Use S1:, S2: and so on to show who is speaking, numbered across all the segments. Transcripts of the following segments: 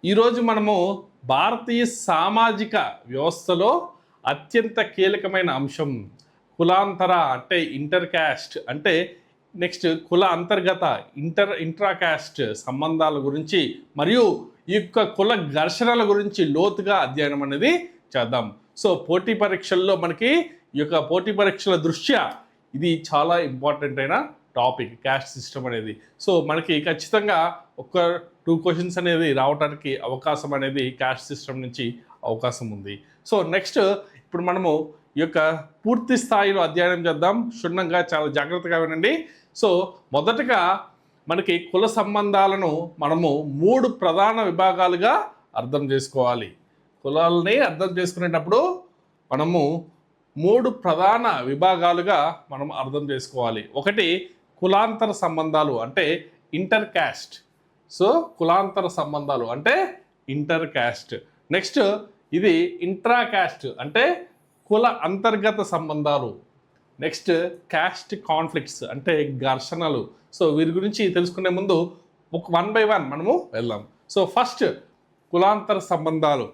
S1: ఈరోజు మనము భారతీయ సామాజిక వ్యవస్థలో అత్యంత కీలకమైన అంశం కులాంతర అంటే ఇంటర్ క్యాస్ట్ అంటే నెక్స్ట్ కుల అంతర్గత ఇంట్రా క్యాస్ట్ సంబంధాల గురించి మరియు ఈ యొక్క కుల ఘర్షణల గురించి లోతుగా అధ్యయనం అనేది చేద్దాం. సో పోటీ పరీక్షల్లో మనకి ఈ యొక్క పోటీ పరీక్షల దృష్ట్యా ఇది చాలా ఇంపార్టెంట్ అయిన టాపిక్ క్యాస్ట్ సిస్టమ్ అనేది. సో మనకి ఖచ్చితంగా ఒక 2 క్వశ్చన్స్ అనేది రావడానికి అవకాశం అనేది క్యాస్ట్ సిస్టమ్ నుంచి అవకాశం ఉంది. సో నెక్స్ట్ ఇప్పుడు మనము ఈ యొక్క పూర్తి స్థాయిలో అధ్యయనం చేద్దాం. క్షుణ్ణంగా చాలా జాగ్రత్తగా వినండి. సో మొదటగా మనకి కుల సంబంధాలను మనము 3 ప్రధాన విభాగాలుగా అర్థం చేసుకోవాలి. కులాలని అర్థం చేసుకునేటప్పుడు మనము 3 ప్రధాన విభాగాలుగా మనం అర్థం చేసుకోవాలి. ఒకటి కులాంతర సంబంధాలు అంటే ఇంటర్ క్యాస్ట్. సో కులాంతర సంబంధాలు అంటే ఇంటర్ క్యాస్ట్. నెక్స్ట్ ఇది ఇంట్రా క్యాస్ట్ అంటే కుల అంతర్గత సంబంధాలు. నెక్స్ట్ క్యాస్ట్ కాన్ఫ్లిక్ట్స్ అంటే ఘర్షణలు. సో వీరి గురించి తెలుసుకునే ముందు ఒక 1 by 1 మనము వెళ్దాం. సో ఫస్ట్ కులాంతర సంబంధాలు.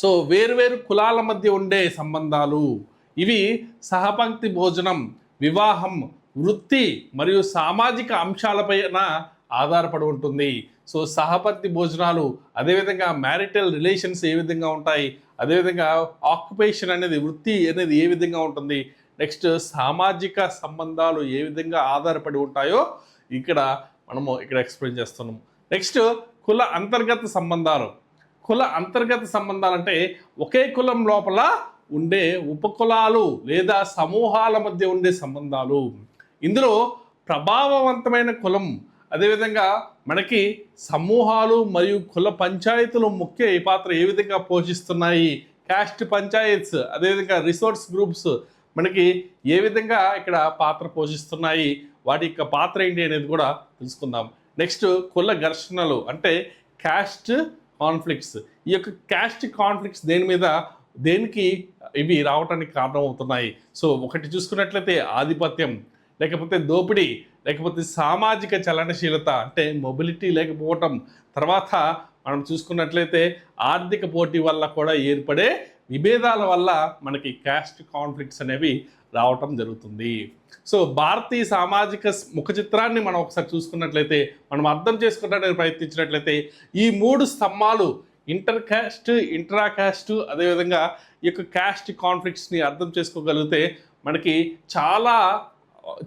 S1: సో వేరువేరు కులాల మధ్య ఉండే సంబంధాలు ఇవి సహపంక్తి భోజనం, వివాహం, వృత్తి మరియు సామాజిక అంశాలపైన ఆధారపడి ఉంటుంది. సో సహపంక్తి భోజనాలు, అదేవిధంగా మ్యారిటల్ రిలేషన్స్ ఏ విధంగా ఉంటాయి, అదేవిధంగా ఆక్యుపేషన్ అనేది వృత్తి అనేది ఏ విధంగా ఉంటుంది, నెక్స్ట్ సామాజిక సంబంధాలు ఏ విధంగా ఆధారపడి ఉంటాయో మనము ఇక్కడ ఎక్స్ప్లెయిన్ చేస్తున్నాము. నెక్స్ట్ కుల అంతర్గత సంబంధాలు. కుల అంతర్గత సంబంధాలు అంటే ఒకే కులం లోపల ఉండే ఉపకులాలు లేదా సమూహాల మధ్య ఉండే సంబంధాలు. ఇందులో ప్రభావవంతమైన కులం, అదేవిధంగా మనకి సమూహాలు మరియు కుల పంచాయతీలు ముఖ్య పాత్ర ఏ విధంగా పోషిస్తున్నాయి, క్యాస్ట్ పంచాయత్స్, అదేవిధంగా రిసోర్స్ గ్రూప్స్ మనకి ఏ విధంగా ఇక్కడ పాత్ర పోషిస్తున్నాయి, వాటి యొక్క పాత్ర ఏంటి అనేది కూడా తెలుసుకుందాం. నెక్స్ట్ కుల ఘర్షణలు అంటే క్యాస్ట్ కాన్ఫ్లిక్ట్స్. ఈ యొక్క క్యాస్ట్ కాన్ఫ్లిక్ట్స్ దేనికి ఇవి రావడానికి కారణం అవుతున్నాయి. సో ఒకటి చూసుకున్నట్లయితే ఆధిపత్యం, లేకపోతే దోపిడీ, లేకపోతే సామాజిక చలనశీలత అంటే మొబిలిటీ లేకపోవటం, తర్వాత మనం చూసుకున్నట్లయితే ఆర్థిక పోటీ వల్ల కూడా ఏర్పడే విభేదాల వల్ల మనకి క్యాస్ట్ కాన్ఫ్లిక్ట్స్ అనేవి రావటం జరుగుతుంది. సో భారతీయ సామాజిక ముఖ చిత్రాన్ని మనం ఒకసారి చూసుకున్నట్లయితే, మనం అర్థం చేసుకోవడానికి ప్రయత్నించినట్లయితే ఈ 3 స్తంభాలు ఇంటర్ క్యాస్ట్, ఇంట్రా క్యాస్ట్, అదేవిధంగా ఈ యొక్క క్యాస్ట్ కాన్ఫ్లిక్ట్స్ని అర్థం చేసుకోగలిగితే మనకి చాలా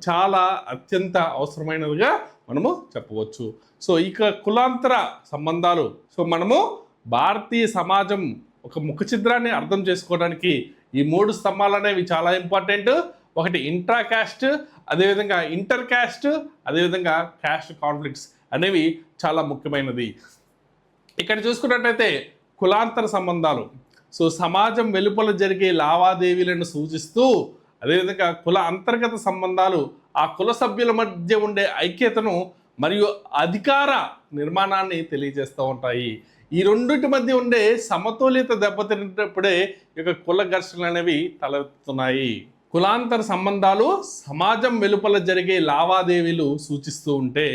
S1: చాలా అత్యంత అవసరమైనదిగా మనము చెప్పవచ్చు. సో ఇక కులాంతర సంబంధాలు. సో మనము భారతీయ సమాజం ఒక ముఖ చిత్రాన్ని అర్థం చేసుకోవడానికి ఈ 3 స్తంభాలు అనేవి చాలా ఇంపార్టెంట్. ఒకటి ఇంట్రా క్యాస్ట్, అదేవిధంగా ఇంటర్ క్యాస్ట్, అదేవిధంగా క్యాస్ట్ కాన్ఫ్లిక్ట్స్ అనేవి చాలా ముఖ్యమైనది. ఇక్కడ చూసుకున్నట్లయితే కులాంతర సంబంధాలు. సో సమాజం వెలుపల జరిగే లావాదేవీలను సూచిస్తూ, అదేవిధంగా కుల అంతర్గత సంబంధాలు ఆ కుల సభ్యుల మధ్య ఉండే ఐక్యతను మరియు అధికార నిర్మాణాన్ని తెలియజేస్తూ ఉంటాయి. ఈ రెండింటి మధ్య ఉండే సమతుల్యత దెబ్బతిన్నప్పుడే ఈ యొక్క కుల ఘర్షణలు అనేవి తలెత్తుతున్నాయి. కులాంతర సంబంధాలు సమాజం వెలుపల జరిగే లావాదేవీలు సూచిస్తూ ఉంటే,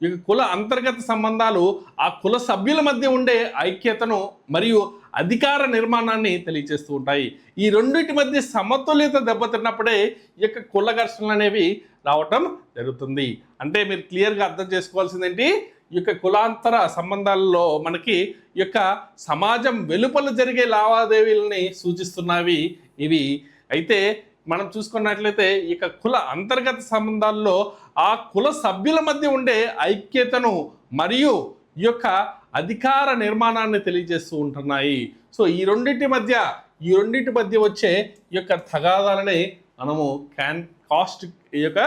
S1: ఈ కుల అంతర్గత సంబంధాలు ఆ కుల సభ్యుల మధ్య ఉండే ఐక్యతను మరియు అధికార నిర్మాణాన్ని తెలియజేస్తూ ఉంటాయి. ఈ రెండింటి మధ్య సమతుల్యత దెబ్బతిన్నప్పుడే ఈ యొక్క కుల ఘర్షణలు అనేవి రావటం జరుగుతుంది. అంటే మీరు క్లియర్గా అర్థం చేసుకోవాల్సిందేంటి, ఈ యొక్క కులాంతర సంబంధాలలో మనకి ఈ యొక్క సమాజం వెలుపల జరిగే లావాదేవీలని సూచిస్తున్నవి ఇవి. అయితే మనం చూసుకున్నట్లయితే ఈ యొక్క కుల అంతర్గత సంబంధాల్లో ఆ కుల సభ్యుల మధ్య ఉండే ఐక్యతను మరియు ఈ యొక్క అధికార నిర్మాణాన్ని తెలియజేస్తూ ఉంటున్నాయి. సో ఈ రెండింటి మధ్య వచ్చే ఈ యొక్క తగాదాలని మనము ఈ యొక్క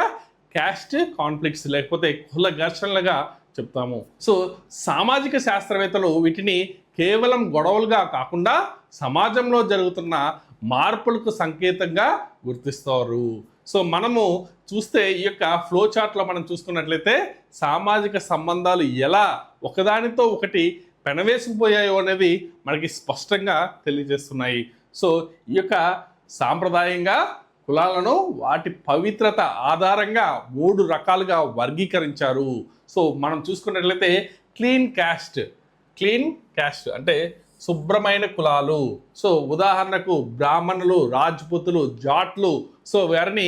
S1: క్యాస్ట్ కాన్ఫ్లిక్ట్స్ లేకపోతే కుల ఘర్షణలుగా చెప్తాము. సో సామాజిక శాస్త్రవేత్తలు వీటిని కేవలం గొడవలుగా కాకుండా సమాజంలో జరుగుతున్న మార్పులకు సంకేతంగా గుర్తిస్తారు. సో మనము చూస్తే ఈ యొక్క ఫ్లో చార్ట్లో మనం చూసుకున్నట్లయితే సామాజిక సంబంధాలు ఎలా ఒకదానితో ఒకటి పెనవేసుకుపోయాయో అనేది మనకి స్పష్టంగా తెలియజేస్తున్నాయి. సో ఈ యొక్క సాంప్రదాయంగా కులాలను వాటి పవిత్రత ఆధారంగా 3 రకాలుగా వర్గీకరించారు. సో మనం చూసుకున్నట్లయితే క్లీన్ క్యాస్ట్, క్లీన్ క్యాస్ట్ అంటే శుభ్రమైన కులాలు. సో ఉదాహరణకు బ్రాహ్మణులు, రాజ్పుతులు, జాట్లు, సో వారిని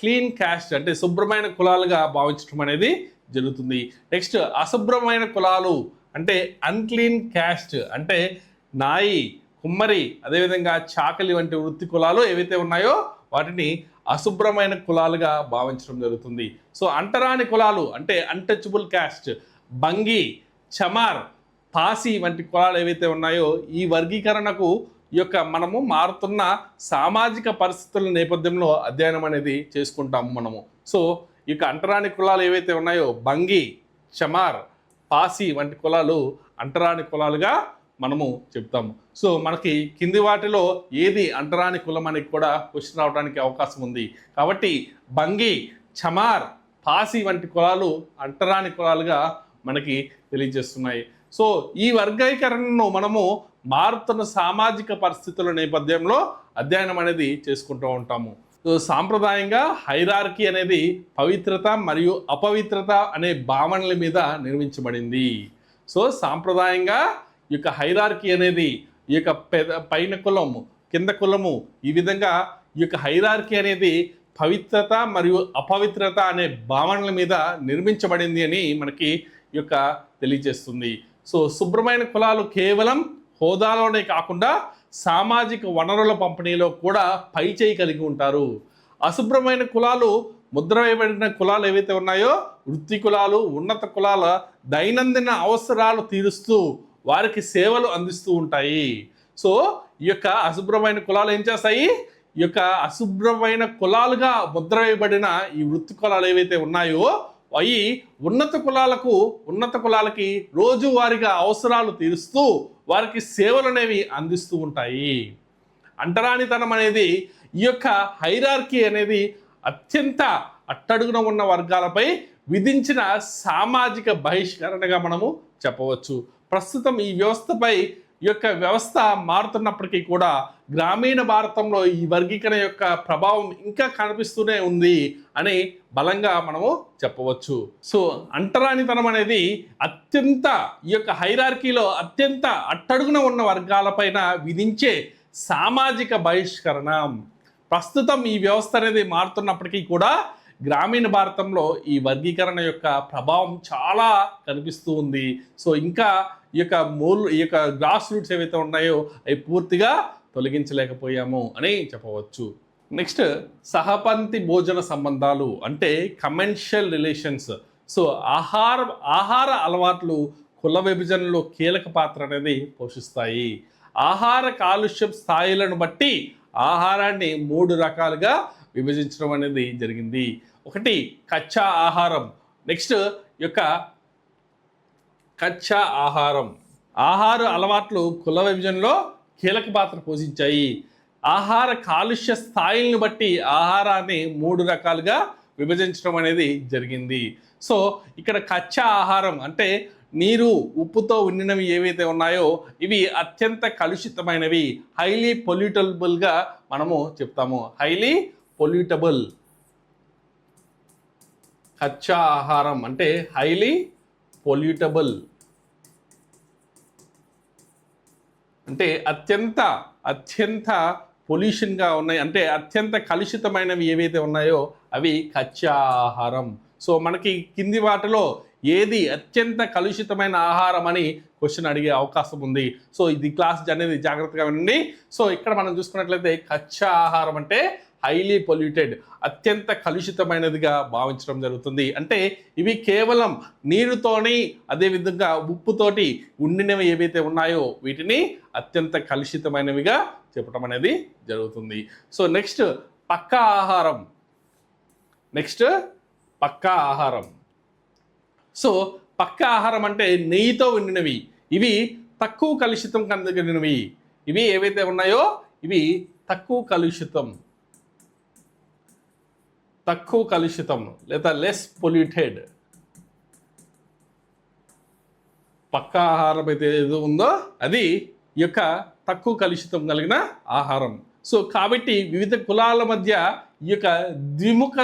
S1: క్లీన్ క్యాస్ట్ అంటే శుభ్రమైన కులాలుగా భావించడం అనేది జరుగుతుంది. నెక్స్ట్ అశుభ్రమైన కులాలు అంటే అన్క్లీన్ క్యాస్ట్ అంటే నాయి, కుమ్మరి, అదేవిధంగా చాకలి వంటి వృత్తి కులాలు ఏవైతే ఉన్నాయో వాటిని అశుభ్రమైన కులాలుగా భావించడం జరుగుతుంది. సో అంటరాని కులాలు అంటే అన్టచబుల్ క్యాస్ట్, బంగి, చమార్, పాసి వంటి కులాలు ఏవైతే ఉన్నాయో ఈ వర్గీకరణకు ఈ యొక్క మనము మారుతున్న సామాజిక పరిస్థితుల నేపథ్యంలో అధ్యయనం అనేది చేసుకుంటాము మనము. సో ఈ యొక్క అంటరాని కులాలు ఏవైతే ఉన్నాయో బంగి, చమార్, పాసి వంటి కులాలు అంటరాని కులాలుగా మనము చెప్తాము. సో మనకి కింది వాటిలో ఏది అంటరాని కులం అని కూడా క్వశ్చన్ రావడానికి అవకాశం ఉంది. కాబట్టి బంగి, చమార్, పాసి వంటి కులాలు అంటరాని కులాలుగా మనకి తెలియజేస్తున్నాయి. సో ఈ వర్గీకరణను మనము మారుతున్న సామాజిక పరిస్థితుల నేపథ్యంలో అధ్యయనం అనేది చేసుకుంటూ ఉంటాము. సో సాంప్రదాయంగా హైరార్కీ అనేది పవిత్రత మరియు అపవిత్రత అనే భావనల మీద నిర్మించబడింది. సో సాంప్రదాయంగా ఈ యొక్క హైరార్కీ అనేది ఈ యొక్క పైన కులము, కింద కులము, ఈ విధంగా ఈ యొక్క హైరార్కీ అనేది పవిత్రత మరియు అపవిత్రత అనే భావనల మీద నిర్మించబడింది అని మనకి ఈ యొక్క తెలియజేస్తుంది. సో శుభ్రమైన కులాలు కేవలం హోదాలోనే కాకుండా సామాజిక వనరుల పంపిణీలో కూడా పైచేయి కలిగి ఉంటారు. అశుభ్రమైన కులాలు, ముద్ర వేయబడిన కులాలు ఏవైతే ఉన్నాయో వృత్తి కులాలు, ఉన్నత కులాల దైనందిన అవసరాలు తీరుస్తూ వారికి సేవలు అందిస్తూ ఉంటాయి. సో ఈ యొక్క అశుభ్రమైన కులాలు ఏం చేస్తాయి? ఈ యొక్క అశుభ్రమైన కులాలుగా ముద్ర వేయబడిన ఈ వృత్తి కులాలు ఏవైతే ఉన్నాయో అవి ఉన్నత కులాలకి రోజువారీగా అవసరాలు తీరుస్తూ వారికి సేవలు అనేవి అందిస్తూ ఉంటాయి. అంటరానితనం అనేది ఈ యొక్క హైరార్కీ అనేది అత్యంత అట్టడుగున ఉన్న వర్గాలపై విధించిన సామాజిక బహిష్కరణగా మనము చెప్పవచ్చు. ప్రస్తుతం ఈ వ్యవస్థపై ఈ యొక్క వ్యవస్థ మారుతున్నప్పటికీ కూడా గ్రామీణ భారతంలో ఈ వర్గీకరణ యొక్క ప్రభావం ఇంకా కనిపిస్తూనే ఉంది అని బలంగా మనము చెప్పవచ్చు. సో అంటరానితనం అనేది ఈ యొక్క హైరార్కీలో అత్యంత అట్టడుగున ఉన్న వర్గాలపైన విధించే సామాజిక బహిష్కరణ. ప్రస్తుతం ఈ వ్యవస్థ అనేది మారుతున్నప్పటికీ కూడా గ్రామీణ భారతంలో ఈ వర్గీకరణ యొక్క ప్రభావం చాలా కనిపిస్తూ ఉంది. సో ఇంకా ఈ యొక్క గ్రాస్ రూట్స్ ఏవైతే ఉన్నాయో అవి పూర్తిగా తొలగించలేకపోయాము అని చెప్పవచ్చు. నెక్స్ట్ సహపంక్తి భోజన సంబంధాలు అంటే కమర్షియల్ రిలేషన్స్. సో ఆహార అలవాట్లు కుల విభజనలో కీలక పాత్ర అనేది పోషిస్తాయి. ఆహార కాలుష్యం స్థాయిలను బట్టి ఆహారాన్ని 3 రకాలుగా విభజించడం అనేది జరిగింది. ఒకటి కచ్చా ఆహారం. నెక్స్ట్ యొక్క కచ్చా ఆహారం. ఆహార అలవాట్లు కుల విభజనలో కీలక పాత్ర పోషించాయి. ఆహార కాలుష్య స్థాయిలను బట్టి ఆహారాన్ని 3 రకాలుగా విభజించడం అనేది జరిగింది. సో ఇక్కడ కచ్చా ఆహారం అంటే నీరు, ఉప్పుతో ఉండినవి ఏవైతే ఉన్నాయో ఇవి అత్యంత కలుషితమైనవి, హైలీ పొల్యూటబుల్గా మనము చెప్తాము. హైలీ పొల్యూటబుల్ కచ్చా ఆహారం అంటే హైలీ పొల్యూటబుల్ అంటే అత్యంత పొల్యూషన్గా ఉన్నాయి, అంటే అత్యంత కలుషితమైనవి ఏవైతే ఉన్నాయో అవి కచ్చా ఆహారం. సో మనకి కింది వాటిలో ఏది అత్యంత కలుషితమైన ఆహారం అని క్వశ్చన్ అడిగే అవకాశం ఉంది. సో ఇది క్లాస్ అనేది జాగ్రత్తగా వినండి. సో ఇక్కడ మనం చూసుకున్నట్లయితే కచ్చా ఆహారం అంటే హైలీ పొల్యూటెడ్, అత్యంత కలుషితమైనదిగా భావించడం జరుగుతుంది. అంటే ఇవి కేవలం నీరుతోని అదేవిధంగా ఉప్పుతోటి ఉండినవి ఏవైతే ఉన్నాయో వీటిని అత్యంత కలుషితమైనవిగా చెప్పడం అనేది జరుగుతుంది. సో నెక్స్ట్ పక్కా ఆహారం. సో పక్కా ఆహారం అంటే నెయ్యితో ఉండినవి, ఇవి తక్కువ కలుషితం కలిగినవి. ఇవి ఏవైతే ఉన్నాయో ఇవి తక్కువ కలుషితం లేదా లెస్ పొల్యూటెడ్. పక్కా ఆహారం అయితే ఏదో ఉందో అది ఈ యొక్క తక్కువ కలుషితం కలిగిన ఆహారం. సో కాబట్టి వివిధ కులాల మధ్య ఈ యొక్క ద్విముఖ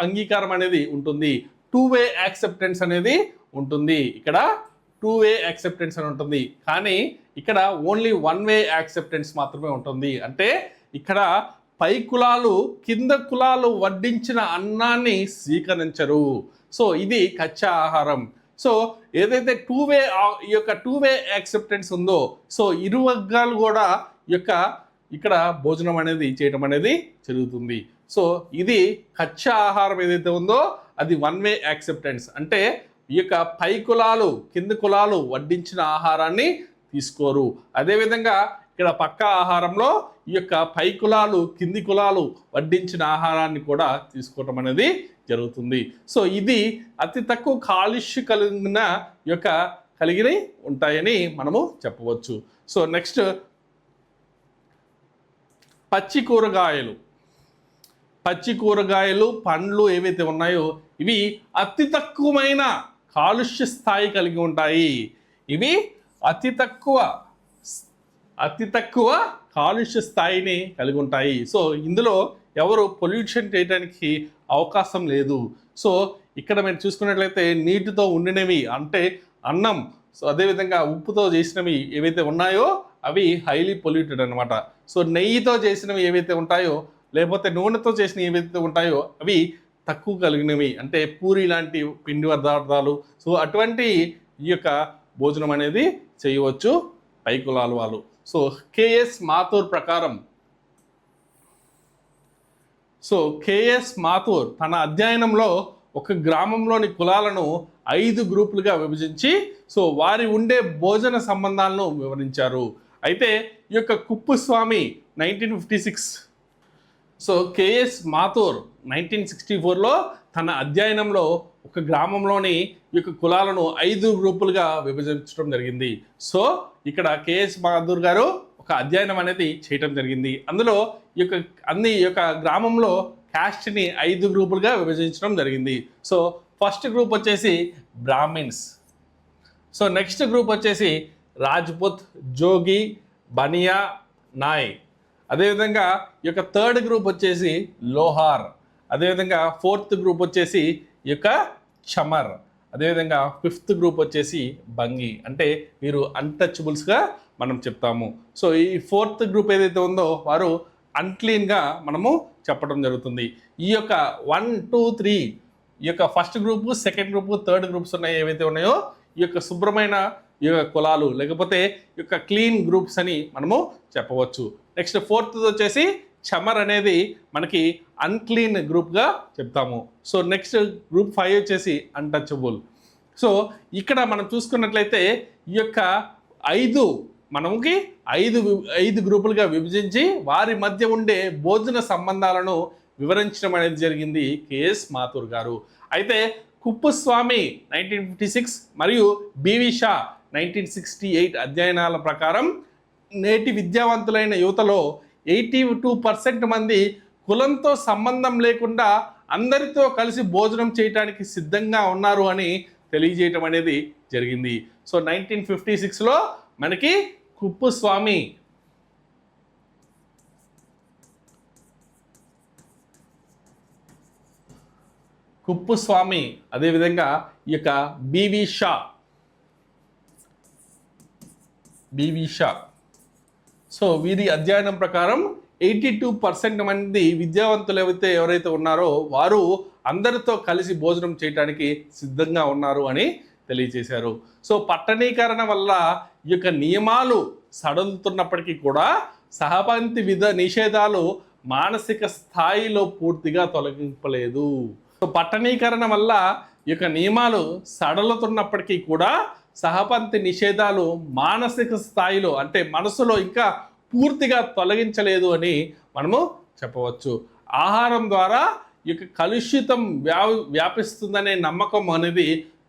S1: అంగీకారం అనేది ఉంటుంది, 2-way యాక్సెప్టెన్స్ అనేది ఉంటుంది. ఇక్కడ టూ వే యాక్సెప్టెన్స్ అని ఉంటుంది, కానీ ఇక్కడ ఓన్లీ వన్ వే యాక్సెప్టెన్స్ మాత్రమే ఉంటుంది. అంటే ఇక్కడ పై కులాలు కింద కులాలు వడ్డించిన అన్నాన్ని స్వీకరించరు. సో ఇది కచ్చా ఆహారం. సో ఏదైతే ఈ యొక్క టూ వే యాక్సెప్టెన్స్ ఉందో, సో ఇరు వర్గాలు కూడా ఇక్కడ భోజనం అనేది చేయడం అనేది జరుగుతుంది. సో ఇది కచ్చా ఆహారం ఏదైతే ఉందో అది వన్ వే యాక్సెప్టెన్స్. అంటే ఈ యొక్క పై కులాలు కింది కులాలు వడ్డించిన ఆహారాన్ని తీసుకోరు. అదేవిధంగా ఇక్కడ పక్క ఆహారంలో ఈ యొక్క పై కులాలు కింది కులాలు వడ్డించిన ఆహారాన్ని కూడా తీసుకోవటం అనేది జరుగుతుంది. సో ఇది అతి తక్కువ కాలుష్య కలిగి ఉంటాయని మనము చెప్పవచ్చు. సో నెక్స్ట్ పచ్చి కూరగాయలు పండ్లు ఏవైతే ఉన్నాయో ఇవి అతి తక్కువమైన కాలుష్య స్థాయి కలిగి ఉంటాయి. ఇవి అతి తక్కువ కాలుష్య స్థాయిని కలిగి ఉంటాయి. సో ఇందులో ఎవరు పొల్యూషన్ చేయడానికి అవకాశం లేదు. సో ఇక్కడ మీరు చూసుకున్నట్లయితే నీటితో ఉండినవి అంటే అన్నం, సో అదేవిధంగా ఉప్పుతో చేసినవి ఏవైతే ఉన్నాయో అవి హైలీ పొల్యూటెడ్ అనమాట. సో నెయ్యితో చేసినవి ఏవైతే ఉంటాయో లేకపోతే నూనెతో చేసినవి ఏవైతే ఉంటాయో అవి తక్కువ కలిగినవి, అంటే పూరి లాంటి పిండి పదార్థాలు. సో అటువంటి ఈ యొక్క భోజనం అనేది చేయవచ్చు పై కులాల వాళ్ళు. సో కేఎస్ మాథూర్ ప్రకారం కేఎస్ మాథూర్ తన అధ్యయనంలో ఒక గ్రామంలోని కులాలను 5 గ్రూపులుగా విభజించి సో వారి ఉండే భోజన సంబంధాలను వివరించారు. అయితే ఈ యొక్క కుప్పుస్వామి 1956, సో కేఎస్ మాథూర్ 1964లో తన అధ్యయనంలో ఒక గ్రామంలోని ఈ యొక్క కులాలను 5 గ్రూపులుగా విభజించడం జరిగింది. సో ఇక్కడ కేఎస్ మాథూర్ గారు ఒక అధ్యయనం అనేది చేయటం జరిగింది. అందులో ఈ యొక్క గ్రామంలో క్యాస్ట్ని 5 గ్రూపులుగా విభజించడం జరిగింది. సో ఫస్ట్ గ్రూప్ వచ్చేసి బ్రాహ్మిన్స్, సో నెక్స్ట్ గ్రూప్ వచ్చేసి రాజ్పుత్, జోగి, బనియా, నాయ్. అదేవిధంగా ఈ యొక్క థర్డ్ గ్రూప్ వచ్చేసి లోహార్. అదేవిధంగా ఫోర్త్ గ్రూప్ వచ్చేసి ఈ యొక్క చమర్. అదేవిధంగా ఫిఫ్త్ గ్రూప్ వచ్చేసి బంగి, అంటే వీరు అన్టచబుల్స్గా మనం చెప్తాము. సో ఈ ఫోర్త్ గ్రూప్ ఏదైతే ఉందో వారు అన్క్లీన్గా మనము చెప్పడం జరుగుతుంది. ఈ యొక్క 1, 2, 3 ఈ యొక్క first group, second group, third groups ఉన్నాయి ఏవైతే ఉన్నాయో ఈ యొక్క శుభ్రమైన ఈ యొక్క కులాలు లేకపోతే ఈ యొక్క క్లీన్ గ్రూప్స్ అని మనము చెప్పవచ్చు. నెక్స్ట్ ఫోర్త్ వచ్చేసి చమర్ అనేది మనకి అన్క్లీన్ గ్రూప్గా చెప్తాము. సో నెక్స్ట్ గ్రూప్ 5 వచ్చేసి అన్టచబుల్. సో ఇక్కడ మనం చూసుకున్నట్లయితే ఈ యొక్క 5 గ్రూపులుగా విభజించి వారి మధ్య ఉండే భోజన సంబంధాలను వివరించడం అనేది జరిగింది కేఎస్ మాథూర్ గారు. అయితే కుప్పుస్వామి 1956 మరియు బివి షా 1968 అధ్యయనాల ప్రకారం నేటి విద్యావంతులైన యువతలో 82% మంది కులంతో సంబంధం లేకుండా అందరితో కలిసి భోజనం చేయడానికి సిద్ధంగా ఉన్నారు అని తెలియజేయటం అనేది జరిగింది. సో 1956లో మనకి కుప్పుస్వామి అదేవిధంగా ఈ యొక్క బివి షా సో వీరి అధ్యయనం ప్రకారం 82% మంది విద్యావంతులు ఎవరైతే ఉన్నారో వారు అందరితో కలిసి భోజనం చేయడానికి సిద్ధంగా ఉన్నారు అని తెలియజేశారు. సో పట్టణీకరణ వల్ల ఈ యొక్క నియమాలు సడలుతున్నప్పటికీ కూడా సహపంక్తి నిషేధాలు మానసిక స్థాయిలో పూర్తిగా తొలగింపలేదు. సో పట్టణీకరణ వల్ల ఈ యొక్క నియమాలు సడలుతున్నప్పటికీ కూడా సహపంక్తి నిషేధాలు మానసిక స్థాయిలో అంటే మనసులో ఇంకా పూర్తిగా తొలగించలేదు అని మనము చెప్పవచ్చు. ఆహారం ద్వారా ఈ యొక్క కలుషితం వ్యాపిస్తుందనే నమ్మకం అనేది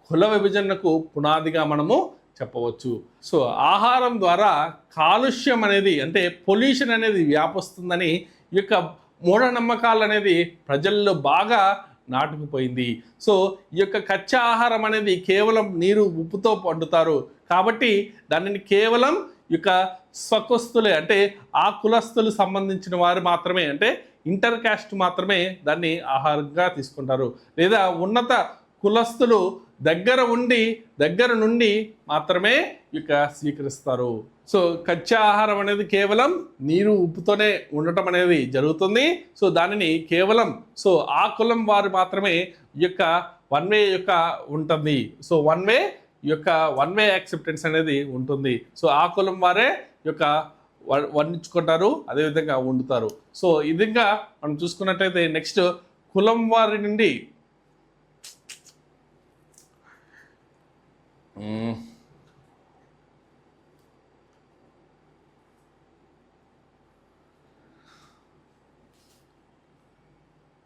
S1: కుల విభజనకు పునాదిగా మనము చెప్పవచ్చు. సో ఆహారం ద్వారా కాలుష్యం అనేది అంటే పొల్యూషన్ అనేది వ్యాపిస్తుందని ఈ యొక్క మూఢనమ్మకాలు అనేది ప్రజల్లో బాగా నాటుకుపోయింది. సో ఈ యొక్క కచ్చా ఆహారం అనేది కేవలం నీరు ఉప్పుతో వండుతారు కాబట్టి దానిని కేవలం ఈ యొక్క స్వకుస్తులే అంటే ఆ కులస్తులు సంబంధించిన వారు మాత్రమే అంటే ఇంటర్ క్యాస్ట్ మాత్రమే దాన్ని ఆహారంగా తీసుకుంటారు, లేదా ఉన్నత కులస్తులు దగ్గర నుండి మాత్రమే ఇక స్వీకరిస్తారు. సో కచ్చా ఆహారం అనేది కేవలం నీరు ఉప్పుతోనే ఉండటం అనేది జరుగుతుంది. సో దానిని కేవలం ఆ కులం వారు మాత్రమే ఈ యొక్క వన్ వే ఉంటుంది. సో వన్ వే యాక్సెప్టెన్స్ అనేది ఉంటుంది. సో ఆ కులం వారే వండించుకుంటారు, అదేవిధంగా వండుతారు. సో ఈ విధంగా మనం చూసుకున్నట్లయితే నెక్స్ట్ కులం వారి నుండి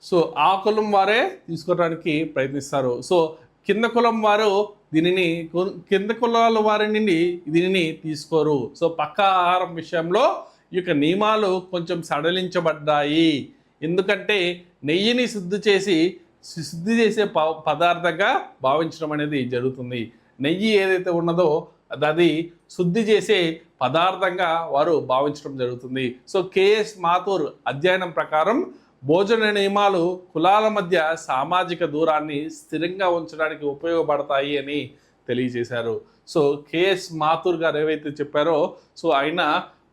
S1: సో ఆ కులం వారే తీసుకోవడానికి ప్రయత్నిస్తారు. సో కింద కులం వారు కింద కులాల వారి నుండి దీనిని తీసుకోరు. సో పక్క ఆహారం విషయంలో ఈ యొక్క నియమాలు కొంచెం సడలించబడ్డాయి. ఎందుకంటే నెయ్యిని శుద్ధి చేసే పదార్థంగా భావించడం అనేది జరుగుతుంది. నెయ్యి ఏదైతే ఉన్నదో అది శుద్ధి చేసే పదార్థంగా వారు భావించడం జరుగుతుంది. సో కేఎస్ మాథూర్ అధ్యయనం ప్రకారం భోజన నియమాలు కులాల మధ్య సామాజిక దూరాన్ని స్థిరంగా ఉంచడానికి ఉపయోగపడతాయి అని తెలియజేశారు. సో కేఎస్ మాథూర్ గారు ఏవైతే చెప్పారో సో ఆయన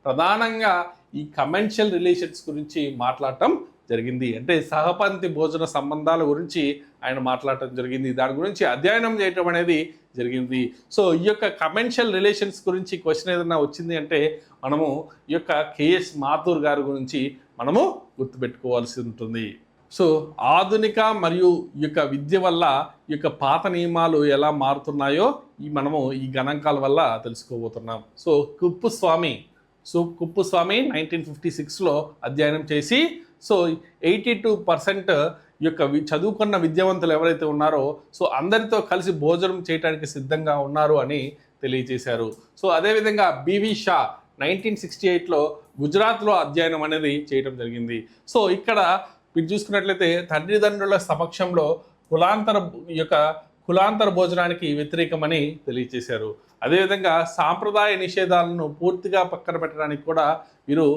S1: ప్రధానంగా ఈ కమర్షియల్ రిలేషన్స్ గురించి మాట్లాడటం జరిగింది. అంటే సహపంక్తి భోజన సంబంధాల గురించి ఆయన మాట్లాడటం జరిగింది. దాని గురించి అధ్యయనం చేయటం అనేది జరిగింది. సో ఈ యొక్క కమర్షియల్ రిలేషన్స్ గురించి క్వశ్చన్ ఏదైనా వచ్చింది అంటే మనము ఈ యొక్క కేఎస్ మాథూర్ గారి గురించి మనము గుర్తుపెట్టుకోవాల్సి ఉంటుంది. సో ఆధునిక మరియు ఈ యొక్క విద్య వల్ల ఈ యొక్క పాత నియమాలు ఎలా మారుతున్నాయో మనము ఈ గణాంకాల వల్ల తెలుసుకోబోతున్నాం. సో కుప్పుస్వామి 1956లో అధ్యయనం చేసి సో 82% ఈ యొక్క చదువుకున్న విద్యావంతులు ఎవరైతే ఉన్నారో సో అందరితో కలిసి భోజనం చేయడానికి సిద్ధంగా ఉన్నారు అని తెలియజేశారు. సో అదేవిధంగా బివి షా 1968లో గుజరాత్లో అధ్యయనం అనేది చేయడం జరిగింది. సో ఇక్కడ మీరు చూసుకున్నట్లయితే తల్లిదండ్రుల సమక్షంలో కులాంతర భోజనానికి వ్యతిరేకమని తెలియజేశారు. అదేవిధంగా సాంప్రదాయ నిషేధాలను పూర్తిగా పక్కన పెట్టడానికి కూడా వీరు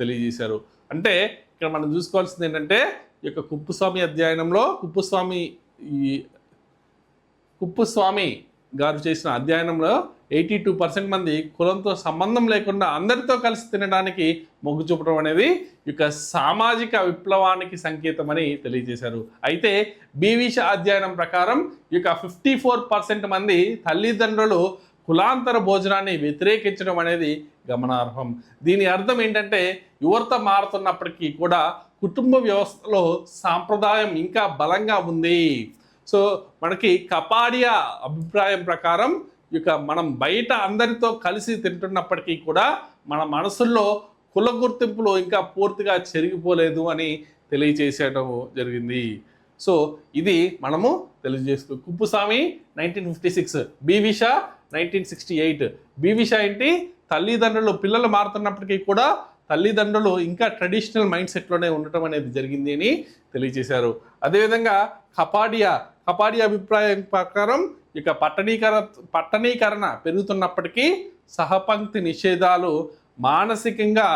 S1: తెలియజేశారు. అంటే ఇక్కడ మనం చూసుకోవాల్సింది ఏంటంటే ఈ యొక్క కుప్పుస్వామి అధ్యయనంలో కుప్పుస్వామి గారు చేసిన అధ్యయనంలో 82% మంది కులంతో సంబంధం లేకుండా అందరితో కలిసి తినడానికి మొగ్గు చూపడం అనేది ఈ యొక్క సామాజిక విప్లవానికి సంకేతమని తెలియజేశారు. అయితే బీవీష అధ్యయనం ప్రకారం ఈ యొక్క 54% మంది తల్లిదండ్రులు కులాంతర భోజనాన్ని వ్యతిరేకించడం అనేది గమనార్హం. దీని అర్థం ఏంటంటే యువత మారుతున్నప్పటికీ కూడా కుటుంబ వ్యవస్థలో సాంప్రదాయం ఇంకా బలంగా ఉంది. సో మనకి కపాడియా అభిప్రాయం ప్రకారం ఇక మనం బయట అందరితో కలిసి తింటున్నప్పటికీ కూడా మన మనసుల్లో కుల గుర్తింపులు ఇంకా పూర్తిగా చెరిగిపోలేదు అని తెలియచేసేయడం జరిగింది. సో ఇది మనము తెలియజేస్తూ కుప్పుస్వామి 1956, బీవీష 1968. బీవీష ఏంటి, పిల్లలు మారుతున్నప్పటికీ కూడా తల్లిదండ్రులు ఇంకా ట్రెడిషనల్ మైండ్ సెట్లోనే ఉండటం అనేది జరిగింది అని తెలియజేశారు. అదేవిధంగా కపాడియా అభిప్రాయం ప్రకారం ఇక పట్టణీకరణ పెరుగుతున్నప్పటికీ సహపంక్తి నిషేధాలు మానసికంగా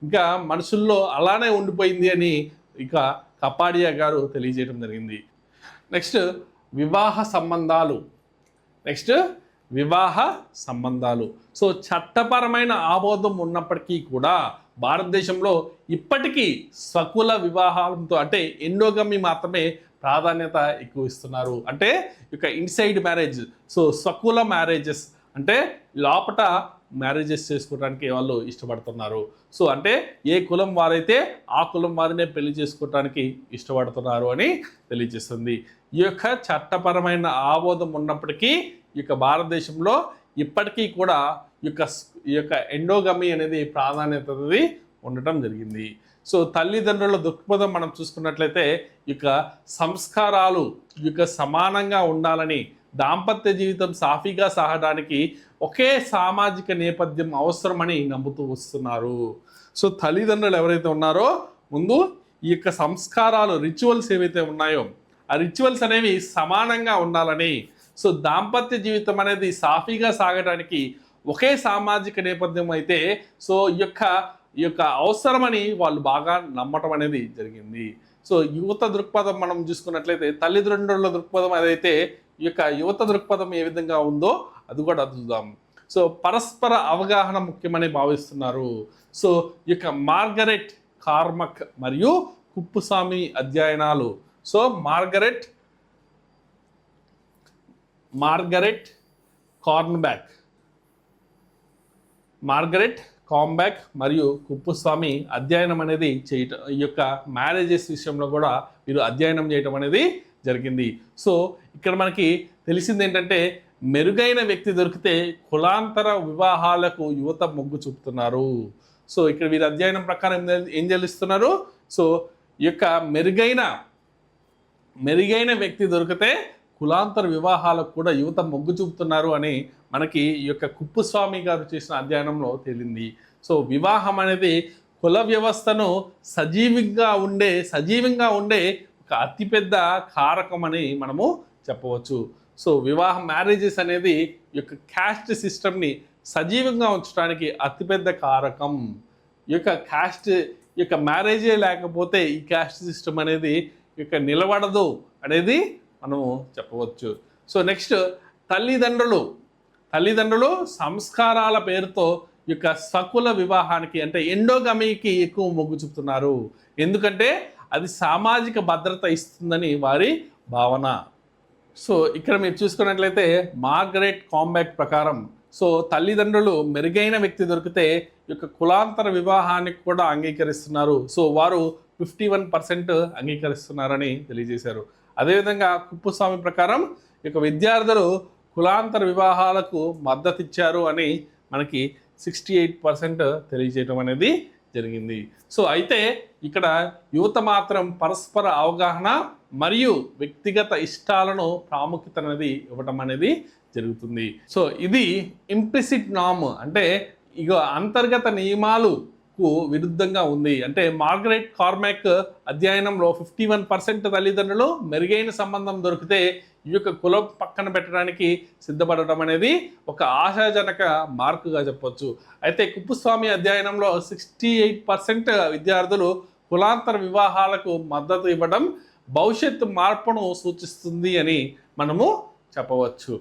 S1: ఇంకా మనుషుల్లో అలానే ఉండిపోయింది అని ఇక కపాడియా గారు తెలియజేయడం జరిగింది. నెక్స్ట్ వివాహ సంబంధాలు. సో చట్టపరమైన ఆమోదం ఉన్నప్పటికీ కూడా భారతదేశంలో ఇప్పటికీ స్వకుల వివాహాలతో అంటే ఎండోగమి మాత్రమే ప్రాధాన్యత ఎక్కువ ఇస్తున్నారు. అంటే ఇక inside marriage, so Swakula marriages అంటే లోపట మ్యారేజెస్ చేసుకోవడానికి వాళ్ళు ఇష్టపడుతున్నారు. సో అంటే ఏ కులం వారైతే ఆ కులం వారినే పెళ్లి చేసుకోవడానికి ఇష్టపడుతున్నారు అని తెలియజేస్తుంది. ఈ యొక్క చట్టపరమైన ఆమోదం ఉన్నప్పటికీ ఈ యొక్క భారతదేశంలో ఇప్పటికీ కూడా ఈ యొక్క ఎండోగమి అనేది ప్రాధాన్యత ఉండటం జరిగింది. సో తల్లిదండ్రుల దృక్పథం మనం చూసుకున్నట్లయితే ఈ యొక్క సంస్కారాలు సమానంగా ఉండాలని, దాంపత్య జీవితం సాఫీగా సాగడానికి ఒకే సామాజిక నేపథ్యం అవసరమని నమ్ముతూ వస్తున్నారు. సో తల్లిదండ్రులు ఎవరైతే ఉన్నారో ముందు ఈ యొక్క సంస్కారాలు, రిచువల్స్ ఏవైతే ఉన్నాయో ఆ రిచువల్స్ అనేవి సమానంగా ఉండాలని, సో దాంపత్య జీవితం అనేది సాఫీగా సాగడానికి ఒకే సామాజిక నేపథ్యం అయితే సో ఈ యొక్క అవసరమని వాళ్ళు బాగా నమ్మటం అనేది జరిగింది. సో యువత దృక్పథం మనం చూసుకున్నట్లయితే తల్లిదండ్రుల దృక్పథం అదైతే ఈ యొక్క యువత దృక్పథం ఏ విధంగా ఉందో అది కూడా చూద్దాం. సో పరస్పర అవగాహన ముఖ్యమని భావిస్తున్నారు. సో ఈ యొక్క మార్గరెట్ కార్మక్ మరియు కుప్పుస్వామి అధ్యయనాలు. సో మార్గరెట్ కాంబ్యాక్ మరియు కుప్పుస్వామి అధ్యయనం అనేది చేయటం, ఈ యొక్క మ్యారేజెస్ విషయంలో కూడా వీరు అధ్యయనం చేయటం అనేది జరిగింది. సో ఇక్కడ మనకి తెలిసింది ఏంటంటే మెరుగైన వ్యక్తి దొరికితే కులాంతర వివాహాలకు యువత మొగ్గు చూపుతున్నారు. సో ఇక్కడ వీరి అధ్యయనం ప్రకారం ఏం తెలుస్తున్నారు? సో ఈ యొక్క మెరుగైన వ్యక్తి దొరికితే కులాంతర వివాహాలకు కూడా యువత మొగ్గు చూపుతున్నారు అని మనకి ఈ యొక్క కుప్పుస్వామి గారు చేసిన అధ్యయనంలో తేలింది. సో వివాహం అనేది కుల వ్యవస్థను సజీవంగా ఉండే ఒక అతిపెద్ద కారకం అని మనము చెప్పవచ్చు. సో మ్యారేజెస్ అనేది ఈ యొక్క క్యాస్ట్ సిస్టమ్ని సజీవంగా ఉంచడానికి అతిపెద్ద కారకం. ఈ యొక్క మ్యారేజే లేకపోతే ఈ క్యాస్ట్ సిస్టమ్ అనేది ఈ యొక్క నిలబడదు అనేది మనము చెప్పవచ్చు. సో నెక్స్ట్ తల్లిదండ్రులు సంస్కారాల పేరుతో ఈ యొక్క సకుల వివాహానికి అంటే ఎండోగమీకి ఎక్కువ మొగ్గు చూపుతున్నారు. ఎందుకంటే అది సామాజిక భద్రత ఇస్తుందని వారి భావన. సో ఇక్కడ మీరు చూసుకున్నట్లయితే మార్గరెట్ కాంబ్యాక్ ప్రకారం సో తల్లిదండ్రులు మెరుగైన వ్యక్తి దొరికితే ఈ యొక్క కులాంతర వివాహానికి కూడా అంగీకరిస్తున్నారు. సో వారు 51% అంగీకరిస్తున్నారని తెలియజేశారు. అదేవిధంగా కుప్పుస్వామి ప్రకారం ఈ యొక్క విద్యార్థులు కులాంతర వివాహాలకు మద్దతు ఇచ్చారు అని మనకి 68% తెలియజేయడం అనేది జరిగింది. సో అయితే ఇక్కడ యువత మాత్రం పరస్పర అవగాహన మరియు వ్యక్తిగత ఇష్టాలను ప్రాముఖ్యత అనేది ఇవ్వటం అనేది జరుగుతుంది. సో ఇది ఇంప్లిసిట్ నామ్ అంటే ఇక అంతర్గత నియమాలకు విరుద్ధంగా ఉంది. అంటే మార్గరెట్ కార్మాక్ అధ్యయనంలో 51% తల్లిదండ్రులు మెరుగైన సంబంధం దొరికితే ఈ యొక్క కులం పక్కన పెట్టడానికి సిద్ధపడటం అనేది ఒక ఆశాజనక మార్కుగా చెప్పొచ్చు. అయితే కుప్పుస్వామి అధ్యయనంలో 68% విద్యార్థులు కులాంతర వివాహాలకు మద్దతు ఇవ్వడం భవిష్యత్తు మార్పును సూచిస్తుంది అని మనము చెప్పవచ్చు.